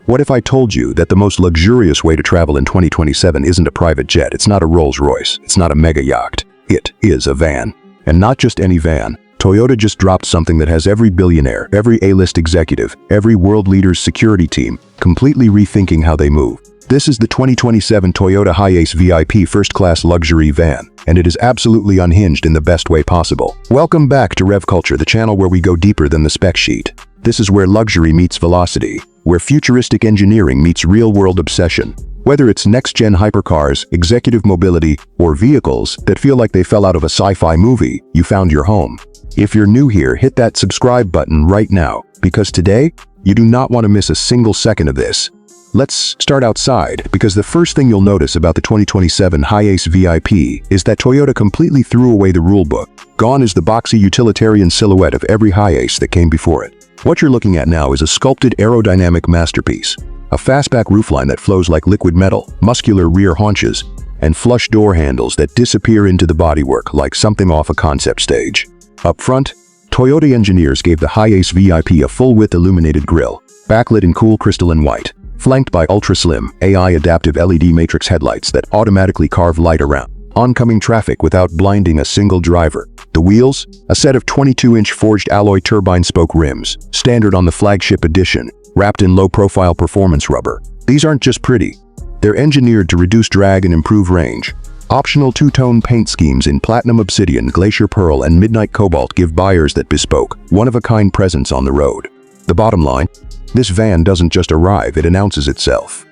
What if I told you that the most luxurious way to travel in 2027 isn't a private jet, it's not a Rolls-Royce, it's not a mega yacht, it is a van. And not just any van. Toyota just dropped something that has every billionaire, every A-list executive, every world leader's security team completely rethinking how they move. This is the 2027 Toyota HiAce VIP first-class luxury van, and it is absolutely unhinged in the best way possible. Welcome back to Rev Culture, the channel where we go deeper than the spec sheet. This is where luxury meets velocity, where futuristic engineering meets real-world obsession. Whether it's next-gen hypercars, executive mobility, or vehicles that feel like they fell out of a sci-fi movie, you found your home. If you're new here, hit that subscribe button right now, because today, you do not want to miss a single second of this. Let's start outside, because the first thing you'll notice about the 2027 HiAce VIP is that Toyota completely threw away the rulebook. Gone is the boxy utilitarian silhouette of every HiAce that came before it. What you're looking at now is a sculpted aerodynamic masterpiece. A fastback roofline that flows like liquid metal, muscular rear haunches, and flush door handles that disappear into the bodywork like something off a concept stage. Up front, Toyota engineers gave the HiAce VIP a full-width illuminated grille, backlit in cool crystalline white, flanked by ultra-slim, AI-adaptive LED matrix headlights that automatically carve light around oncoming traffic without blinding a single driver. The wheels, a set of 22-inch forged alloy turbine spoke rims, standard on the flagship edition, wrapped in low-profile performance rubber. These aren't just pretty. They're engineered to reduce drag and improve range. Optional two-tone paint schemes in platinum obsidian, glacier pearl, and midnight cobalt give buyers that bespoke, one-of-a-kind presence on the road. The bottom line? This van doesn't just arrive, it announces itself.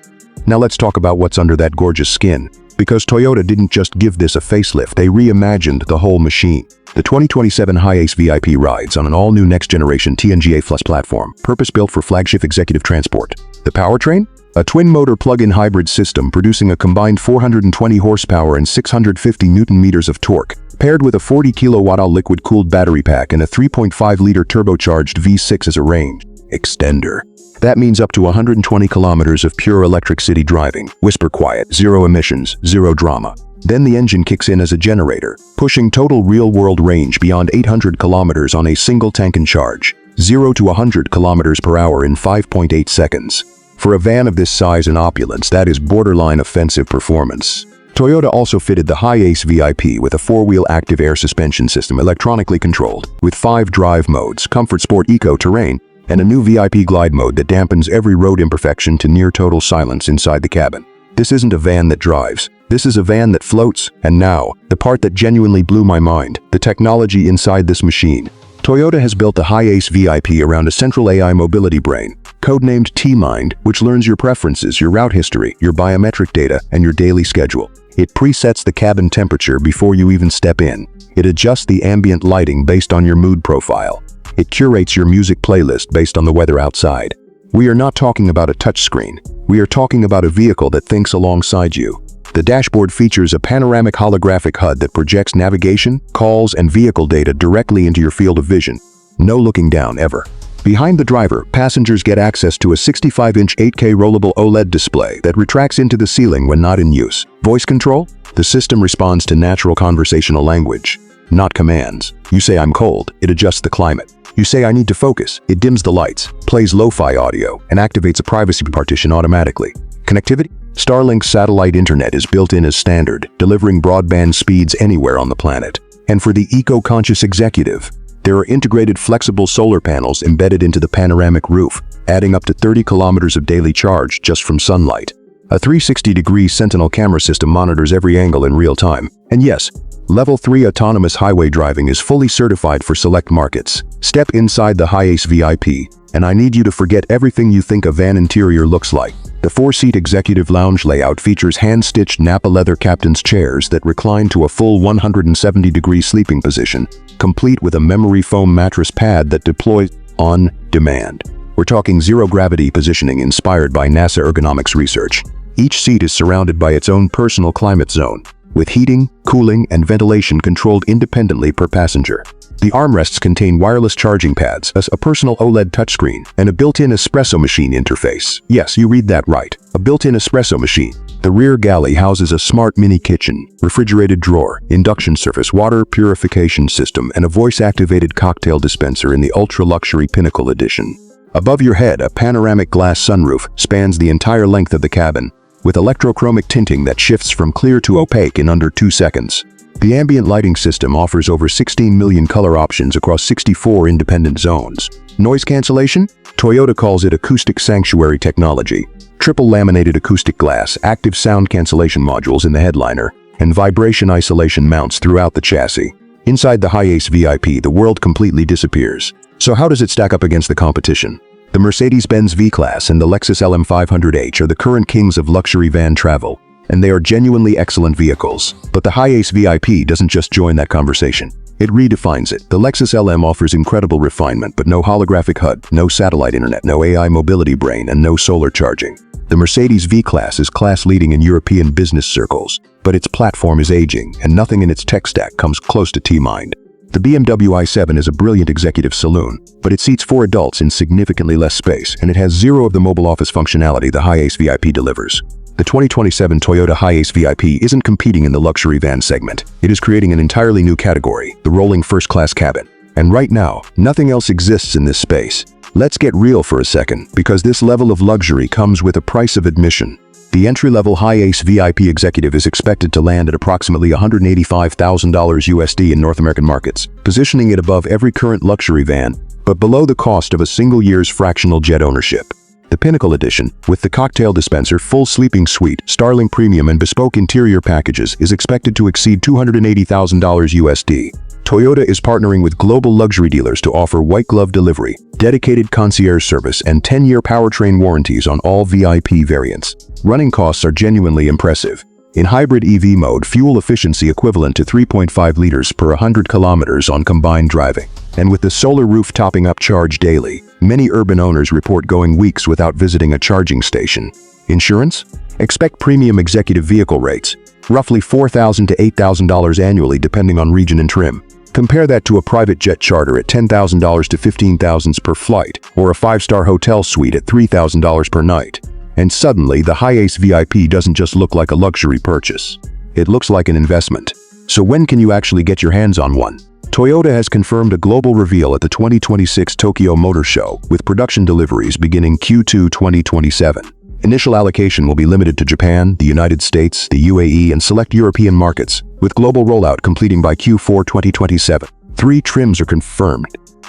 Now let's talk about what's under that gorgeous skin. Because Toyota didn't just give this a facelift, they reimagined the whole machine. The 2027 HiAce VIP rides on an all-new next-generation TNGA+ platform, purpose-built for flagship executive transport. The Powertrain? A twin-motor plug-in hybrid system producing a combined 420 horsepower and 650 Newton-meters of torque, paired with a 40 kWh liquid-cooled battery pack and a 3.5-liter turbocharged V6 as a range extender. That means up to 120 kilometers of pure electric city driving, whisper quiet, zero emissions, zero drama. Then the engine kicks in as a generator, pushing total real-world range beyond 800 kilometers on a single tank and charge, 0 to 100 kilometers per hour in 5.8 seconds. For a van of this size and opulence, that is borderline offensive performance. Toyota also fitted the HiAce VIP with a four-wheel active air suspension system electronically controlled, with 5 drive modes, Comfort, Sport, Eco, Terrain, and a new VIP glide mode that dampens every road imperfection to near total silence inside the cabin. This isn't a van that drives. This is a van that floats. And now, the part that genuinely blew my mind, the technology inside this machine. Toyota has built the HiAce VIP around a central AI mobility brain, codenamed T-Mind, which learns your preferences, your route history, your biometric data, and your daily schedule. It presets the cabin temperature before you even step in. It adjusts the ambient lighting based on your mood profile. It curates your music playlist based on the weather outside. We are not talking about a touchscreen. We are talking about a vehicle that thinks alongside you. The dashboard features a panoramic holographic HUD that projects navigation, calls, and vehicle data directly into your field of vision. No looking down ever. Behind the driver, passengers get access to a 65-inch 8K rollable OLED display that retracts into the ceiling when not in use. Voice control? The system responds to natural conversational language, not commands. You say I'm cold, it adjusts the climate. You say I need to focus, it dims the lights, plays lo-fi audio, and activates a privacy partition automatically. Connectivity? Starlink's satellite internet is built in as standard, delivering broadband speeds anywhere on the planet. And for the eco-conscious executive, there are integrated flexible solar panels embedded into the panoramic roof, adding up to 30 kilometers of daily charge just from sunlight. A 360-degree Sentinel camera system monitors every angle in real time. And yes, Level 3 autonomous highway driving is fully certified for select markets. Step inside the HiAce VIP, and I need you to forget everything you think a van interior looks like. The 4-seat executive lounge layout features hand-stitched Napa leather captain's chairs that recline to a full 170-degree sleeping position, complete with a memory foam mattress pad that deploys on demand. We're talking zero-gravity positioning inspired by NASA ergonomics research. Each seat is surrounded by its own personal climate zone, with heating, cooling, and ventilation controlled independently per passenger. The armrests contain wireless charging pads, a personal OLED touchscreen, and a built-in espresso machine interface. Yes, you read that right, a built-in espresso machine. The rear galley houses a smart mini kitchen, refrigerated drawer, induction surface water purification system, and a voice-activated cocktail dispenser in the ultra-luxury Pinnacle edition. Above your head, a panoramic glass sunroof spans the entire length of the cabin, with electrochromic tinting that shifts from clear to opaque in under 2 seconds. The ambient lighting system offers over 16 million color options across 64 independent zones. Noise cancellation? Toyota calls it acoustic sanctuary technology. Triple laminated acoustic glass, active sound cancellation modules in the headliner, and vibration isolation mounts throughout the chassis. Inside the HiAce VIP, the world completely disappears. So how does it stack up against the competition? The Mercedes-Benz V-Class and the Lexus LM500H are the current kings of luxury van travel, and they are genuinely excellent vehicles. But the HiAce VIP doesn't just join that conversation. It redefines it. The Lexus LM offers incredible refinement, but no holographic HUD, no satellite internet, no AI mobility brain, and no solar charging. The Mercedes V-Class is class-leading in European business circles, but its platform is aging, and nothing in its tech stack comes close to T-Mind. The BMW i7 is a brilliant executive saloon, but it seats 4 adults in significantly less space, and it has zero of the mobile office functionality the HiAce VIP delivers. The 2027 Toyota HiAce VIP isn't competing in the luxury van segment. It is creating an entirely new category, the rolling first-class cabin. And right now, nothing else exists in this space. Let's get real for a second, because this level of luxury comes with a price of admission. The entry-level HiAce VIP Executive is expected to land at approximately $185,000 USD in North American markets, positioning it above every current luxury van, but below the cost of a single year's fractional jet ownership. The Pinnacle Edition, with the cocktail dispenser, full sleeping suite, Starling Premium, and bespoke interior packages, is expected to exceed $280,000 USD. Toyota is partnering with global luxury dealers to offer white-glove delivery, dedicated concierge service, and 10-year powertrain warranties on all VIP variants. Running costs are genuinely impressive. In hybrid EV mode, fuel efficiency equivalent to 3.5 liters per 100 kilometers on combined driving. And with the solar roof topping up charge daily, many urban owners report going weeks without visiting a charging station. Insurance? Expect premium executive vehicle rates, roughly $4,000 to $8,000 annually depending on region and trim. Compare that to a private jet charter at $10,000 to $15,000 per flight, or a 5-star hotel suite at $3,000 per night. And suddenly, the HiAce VIP doesn't just look like a luxury purchase. It looks like an investment. So when can you actually get your hands on one? Toyota has confirmed a global reveal at the 2026 Tokyo Motor Show, with production deliveries beginning Q2 2027. Initial allocation will be limited to Japan, the United States, the UAE, and select European markets, with global rollout completing by Q4 2027. 3 trims are confirmed.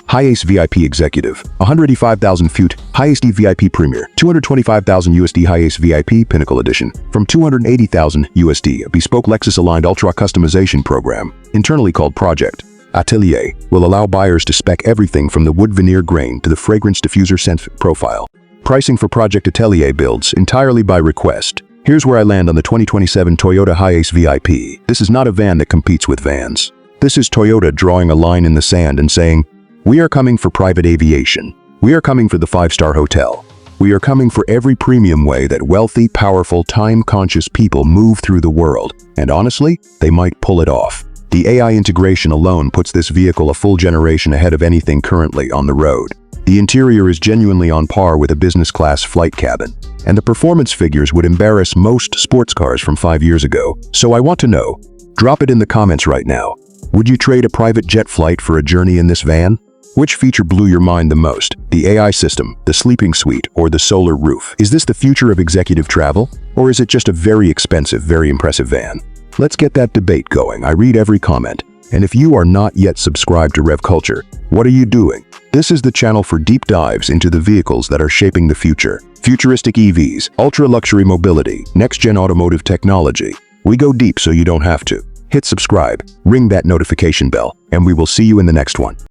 HiAce VIP Executive, 185,000 FUT, HiAce VIP Premier, 225,000 USD HiAce VIP Pinnacle Edition, from 280,000 USD, a bespoke Lexus-aligned ultra customization program, internally called Project Atelier, will allow buyers to spec everything from the wood veneer grain to the fragrance diffuser scent profile. Pricing for Project Atelier builds entirely by request. Here's where I land on the 2027 Toyota HiAce VIP. This is not a van that competes with vans. This is Toyota drawing a line in the sand and saying, we are coming for private aviation. We are coming for the 5-star hotel. We are coming for every premium way that wealthy, powerful, time-conscious people move through the world. And honestly, they might pull it off. The AI integration alone puts this vehicle a full generation ahead of anything currently on the road. The interior is genuinely on par with a business-class flight cabin, and the performance figures would embarrass most sports cars from 5 years ago. So I want to know, drop it in the comments right now. Would you trade a private jet flight for a journey in this van? Which feature blew your mind the most? The AI system, the sleeping suite, or the solar roof? Is this the future of executive travel? Or is it just a very expensive, very impressive van? Let's get that debate going. I read every comment. And if you are not yet subscribed to Rev Culture, what are you doing? This is the channel for deep dives into the vehicles that are shaping the future. Futuristic EVs, ultra-luxury mobility, next-gen automotive technology. We go deep so you don't have to. Hit subscribe, ring that notification bell, and we will see you in the next one.